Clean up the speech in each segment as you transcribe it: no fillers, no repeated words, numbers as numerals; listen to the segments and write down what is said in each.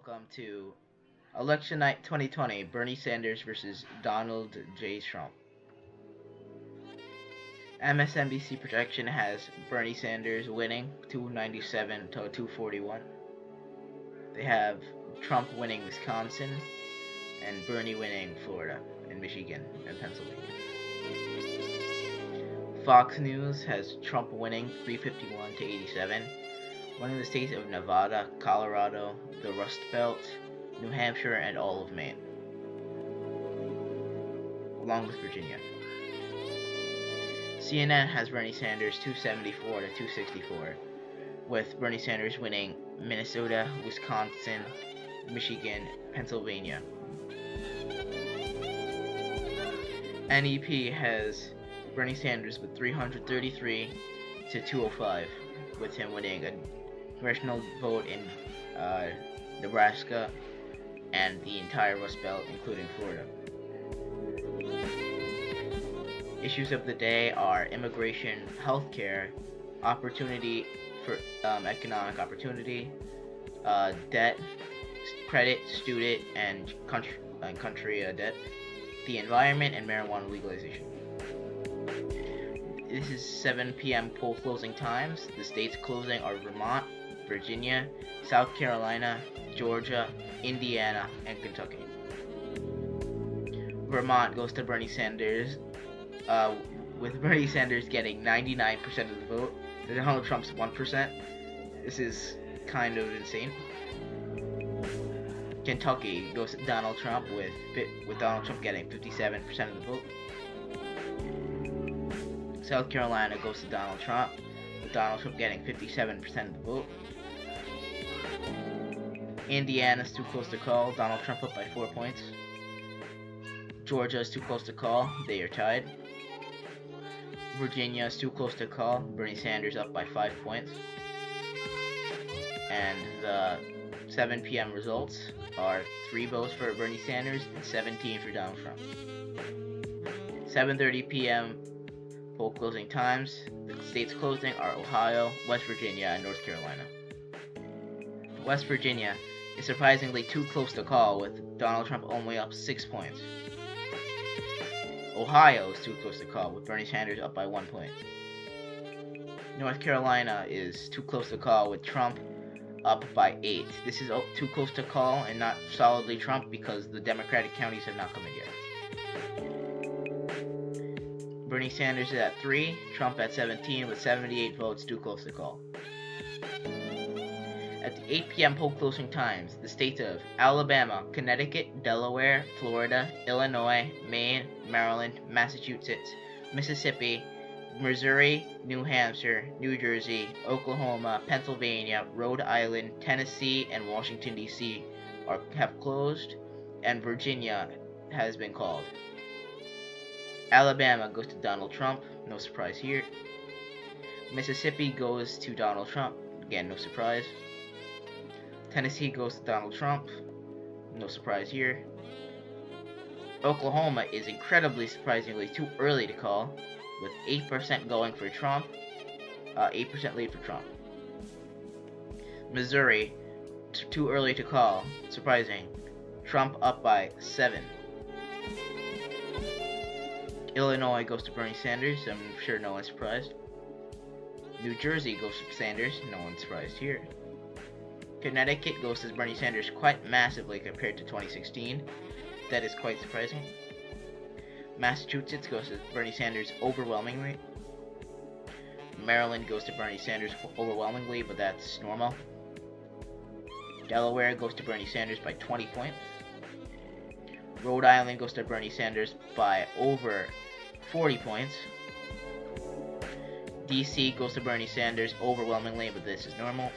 Welcome to Election Night 2020, Bernie Sanders versus Donald J. Trump. MSNBC projection has Bernie Sanders winning 297 to 241. They have Trump winning Wisconsin and Bernie winning Florida and Michigan and Pennsylvania. Fox News has Trump winning 351 to 87. Winning the states of Nevada, Colorado, the Rust Belt, New Hampshire, and all of Maine, along with Virginia. CNN has Bernie Sanders 274 to 264, with Bernie Sanders winning Minnesota, Wisconsin, Michigan, Pennsylvania. NEP has Bernie Sanders with 333 to 205, with him winning a congressional vote in Nebraska and the entire Rust Belt, including Florida. Issues of the day are immigration, healthcare, opportunity for economic opportunity, debt, credit, student, and country debt, the environment, and marijuana legalization. This is 7 p.m. poll closing times. The states closing are Vermont, Virginia, South Carolina, Georgia, Indiana, and Kentucky. Vermont goes to Bernie Sanders, with Bernie Sanders getting 99% of the vote to Donald Trump's 1%. This is kind of insane. Kentucky goes to Donald Trump, with Donald Trump getting 57% of the vote. South Carolina goes to Donald Trump, with Donald Trump getting 57% of the vote. Indiana's too close to call, Donald Trump up by 4 points. Georgia is too close to call, they are tied. Virginia is too close to call, Bernie Sanders up by 5 points. And the 7 p.m. results are 3 votes for Bernie Sanders and 17 for Donald Trump. 7:30 p.m. poll closing times. The states closing are Ohio, West Virginia, and North Carolina. West Virginia is surprisingly too close to call, with Donald Trump only up 6 points. Ohio is too close to call, with Bernie Sanders up by 1 point. North Carolina is too close to call, with Trump up by 8. This is too close to call and not solidly Trump because the Democratic counties have not come in yet. Bernie Sanders is at 3, Trump at 17, with 78 votes too close to call. At the 8 p.m. poll closing times, the states of Alabama, Connecticut, Delaware, Florida, Illinois, Maine, Maryland, Massachusetts, Mississippi, Missouri, New Hampshire, New Jersey, Oklahoma, Pennsylvania, Rhode Island, Tennessee, and Washington, D.C. have closed, and Virginia has been called. Alabama goes to Donald Trump, no surprise here. Mississippi goes to Donald Trump, again, no surprise. Tennessee goes to Donald Trump, no surprise here. Oklahoma is incredibly surprisingly too early to call, with 8% going for Trump, 8% lead for Trump. Missouri, too early to call, surprising. Trump up by 7. Illinois goes to Bernie Sanders, I'm sure no one's surprised. New Jersey goes to Sanders, no one's surprised here. Connecticut goes to Bernie Sanders quite massively compared to 2016. That is quite surprising. Massachusetts goes to Bernie Sanders overwhelmingly. Maryland goes to Bernie Sanders overwhelmingly, but that's normal. Delaware goes to Bernie Sanders by 20 points. Rhode Island goes to Bernie Sanders by over 40 points. DC goes to Bernie Sanders overwhelmingly, but this is normal.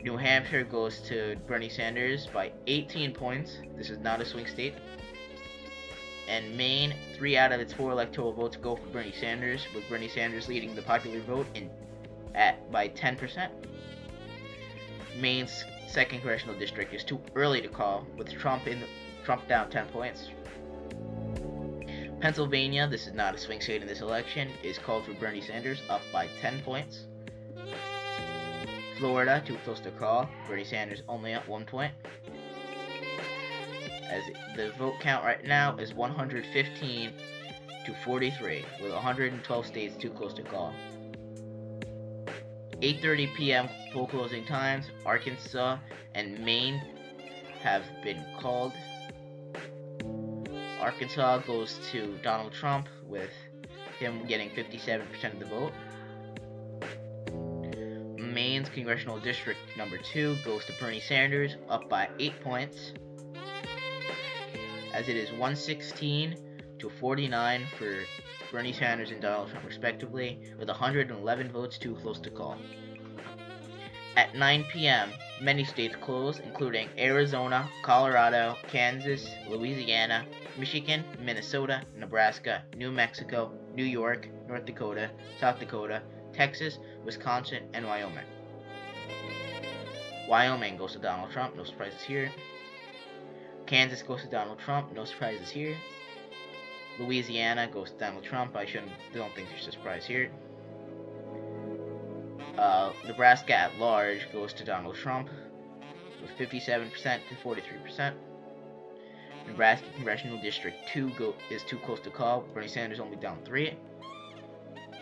New Hampshire goes to Bernie Sanders by 18 points. This is not a swing state. And Maine, 3 out of its 4 electoral votes go for Bernie Sanders, with Bernie Sanders leading the popular vote by 10%. Maine's 2nd congressional district is too early to call, with Trump down 10 points. Pennsylvania, this is not a swing state in this election, is called for Bernie Sanders, up by 10 points. Florida, too close to call. Bernie Sanders only at 1 point. As the vote count right now is 115 to 43, with 112 states too close to call. 8:30 p.m. poll closing times. Arkansas and Maine have been called. Arkansas goes to Donald Trump, with him getting 57% of the vote. Maine's congressional district number 2 goes to Bernie Sanders, up by 8 points, as it is 116 to 49 for Bernie Sanders and Donald Trump respectively, with 111 votes too close to call. At 9 p.m., many states close, including Arizona, Colorado, Kansas, Louisiana, Michigan, Minnesota, Nebraska, New Mexico, New York, North Dakota, South Dakota, Texas, Wisconsin, and Wyoming. Wyoming goes to Donald Trump, no surprises here. Kansas goes to Donald Trump, no surprises here. Louisiana goes to Donald Trump, don't think there's a surprise here. Nebraska at large goes to Donald Trump, with 57% to 43%. Nebraska Congressional District 2 is too close to call, Bernie Sanders only down 3.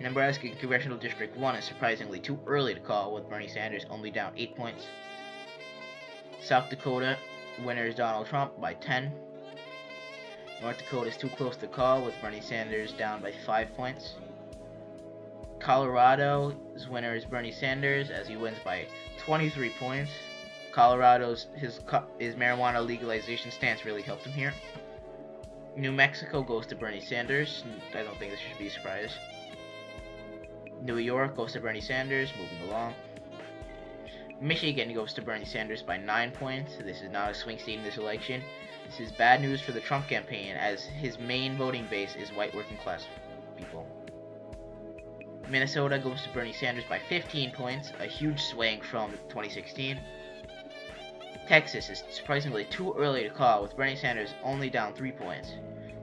Nebraska Congressional District 1 is surprisingly too early to call, with Bernie Sanders only down 8 points. South Dakota winner is Donald Trump by 10. North Dakota is too close to call, with Bernie Sanders down by 5 points. Colorado's winner is Bernie Sanders, as he wins by 23 points. Colorado's his marijuana legalization stance really helped him here. New Mexico goes to Bernie Sanders. I don't think this should be a surprise. New York goes to Bernie Sanders, moving along. Michigan goes to Bernie Sanders by 9 points. This is not a swing state in this election. This is bad news for the Trump campaign, as his main voting base is white working class people. Minnesota goes to Bernie Sanders by 15 points, a huge swing from 2016. Texas is surprisingly too early to call, with Bernie Sanders only down 3 points.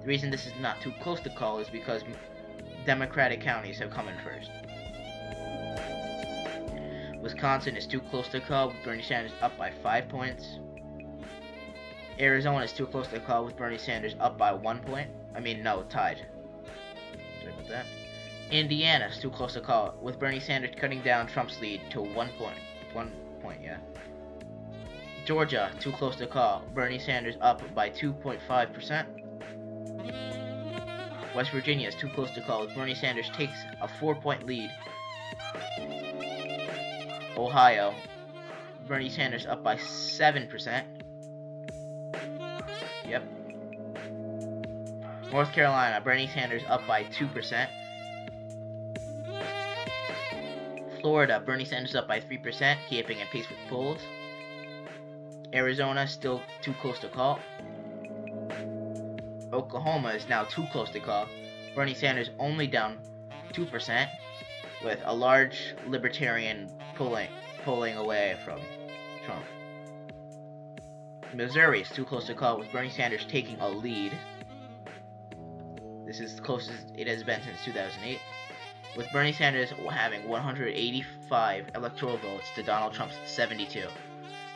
The reason this is not too close to call is because Democratic counties have come in first. Wisconsin is too close to call, with Bernie Sanders up by 5 points. Arizona is too close to call, with Bernie Sanders up by 1 point. Tied. Sorry about that. Indiana is too close to call, with Bernie Sanders cutting down Trump's lead to 1 point. 1 point, yeah. Georgia, too close to call, Bernie Sanders up by 2.5%. West Virginia is too close to call, with Bernie Sanders takes a 4-point lead. Ohio, Bernie Sanders up by 7%. Yep. North Carolina, Bernie Sanders up by 2%. Florida, Bernie Sanders up by 3%, keeping in pace with polls. Arizona still too close to call. Oklahoma is now too close to call. Bernie Sanders only down 2%, with a large libertarian pulling away from Trump. Missouri is too close to call, with Bernie Sanders taking a lead. This is the closest it has been since 2008. With Bernie Sanders having 185 electoral votes to Donald Trump's 72.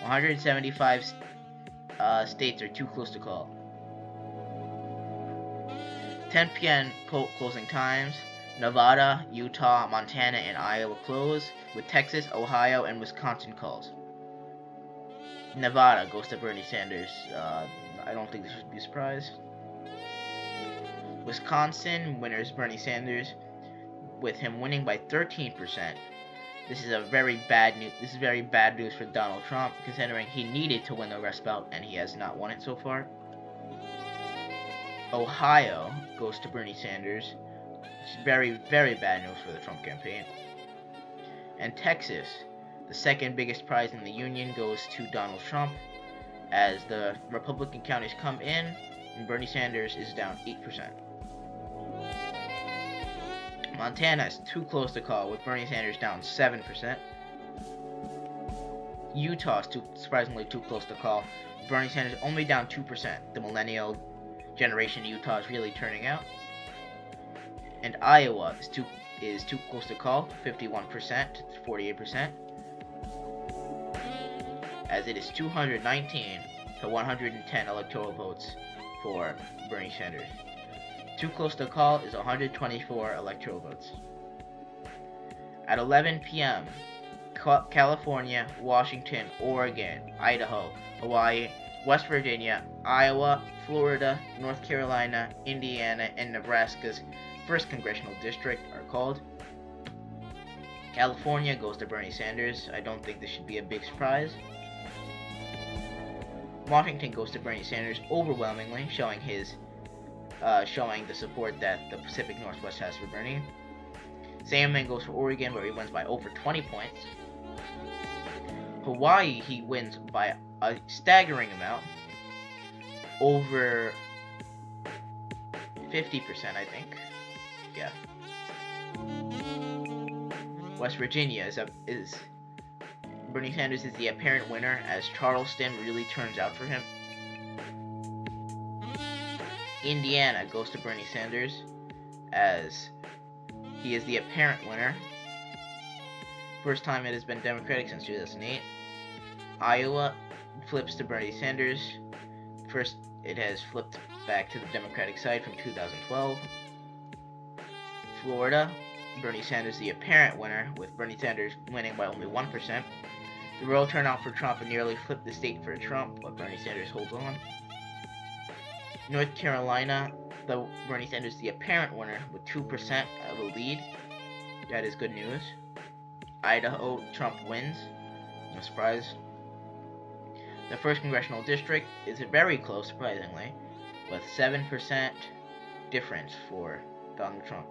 175 states are too close to call. 10 p.m. poll closing times. Nevada, Utah, Montana, and Iowa close, with Texas, Ohio, and Wisconsin calls. Nevada goes to Bernie Sanders. I don't think this should be a surprise. Wisconsin winner is Bernie Sanders, with him winning by 13%. This is very bad news for Donald Trump, considering he needed to win the Rust Belt and he has not won it so far. Ohio goes to Bernie Sanders. It's very, very bad news for the Trump campaign. And Texas, the second biggest prize in the union, goes to Donald Trump, as the Republican counties come in and Bernie Sanders is down 8%. Montana is too close to call, with Bernie Sanders down 7%. Utah is surprisingly too close to call, with Bernie Sanders only down 2%. The millennial generation in Utah is really turning out. And Iowa is too close to call, 51% to 48%. as it is 219 to 110 electoral votes for Bernie Sanders. Too close to call is 124 electoral votes. At 11 p.m., California, Washington, Oregon, Idaho, Hawaii, West Virginia, Iowa, Florida, North Carolina, Indiana, and Nebraska's 1st Congressional District are called. California goes to Bernie Sanders. I don't think this should be a big surprise. Washington goes to Bernie Sanders overwhelmingly, showing the support that the Pacific Northwest has for Bernie. Same thing goes for Oregon, where he wins by over 20 points. Hawaii, he wins by a staggering amount, over 50%, I think. Yeah. West Virginia is Bernie Sanders is the apparent winner, as Charleston really turns out for him. Indiana goes to Bernie Sanders, as he is the apparent winner. First time it has been Democratic since 2008. Iowa flips to Bernie Sanders. First, it has flipped back to the Democratic side from 2012. Florida, Bernie Sanders the apparent winner, with Bernie Sanders winning by only 1%. The rural turnout for Trump nearly flipped the state for Trump, but Bernie Sanders holds on. North Carolina, Bernie Sanders the apparent winner with 2% of a lead. That is good news. Idaho, Trump wins. No surprise. The 1st Congressional District is very close, surprisingly, with 7% difference for Donald Trump.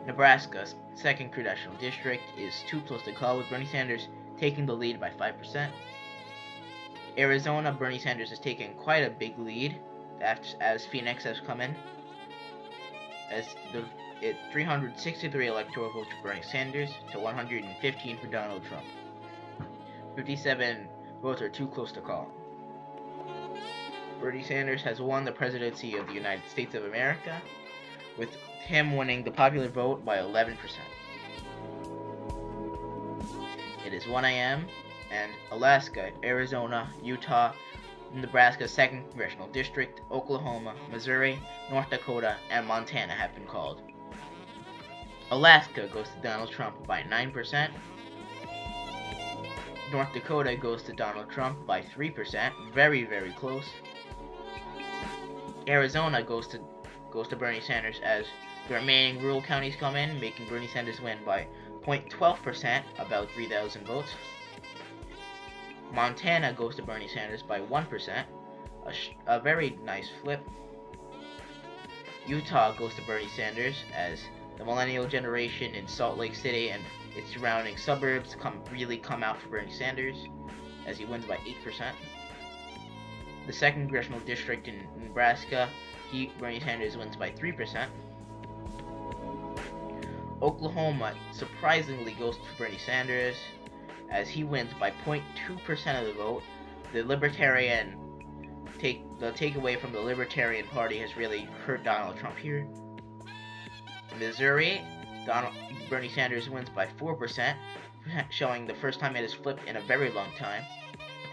Nebraska's 2nd Congressional District is too close to call, with Bernie Sanders taking the lead by 5%. Arizona, Bernie Sanders has taken quite a big lead as Phoenix has come in. As 363 electoral votes for Bernie Sanders to 115 for Donald Trump. 57 votes are too close to call. Bernie Sanders has won the presidency of the United States of America, with him winning the popular vote by 11%. It is 1 a.m. and Alaska, Arizona, Utah, Nebraska's 2nd Congressional District, Oklahoma, Missouri, North Dakota, and Montana have been called. Alaska goes to Donald Trump by 9%. North Dakota goes to Donald Trump by 3%. Very, very close. Arizona goes to Bernie Sanders, as the remaining rural counties come in, making Bernie Sanders win by 0.12%, about 3,000 votes. Montana goes to Bernie Sanders by 1%, a very nice flip. Utah goes to Bernie Sanders, as the millennial generation in Salt Lake City and its surrounding suburbs come out for Bernie Sanders, as he wins by 8%. The 2nd Congressional District in Nebraska, Bernie Sanders wins by 3%. Oklahoma surprisingly goes to Bernie Sanders, as he wins by 0.2% of the vote. The takeaway from the Libertarian Party has really hurt Donald Trump here. Missouri, Bernie Sanders wins by 4%, showing the first time it has flipped in a very long time,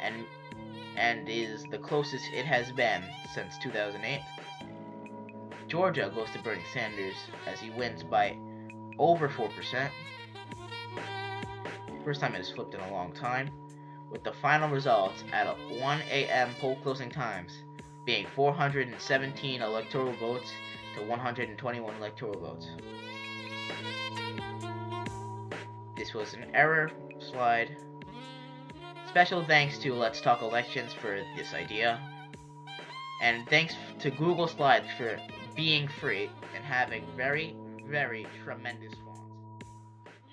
and is the closest it has been since 2008. Georgia goes to Bernie Sanders, as he wins by over 4%. First time it has flipped in a long time, with the final results at 1 a.m. poll closing times being 417 electoral votes to 121 electoral votes. This was an error slide. Special thanks to Let's Talk Elections for this idea, and thanks to Google Slides for being free and having very, very tremendous fonts.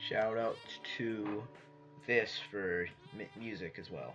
Shout out to this for music as well.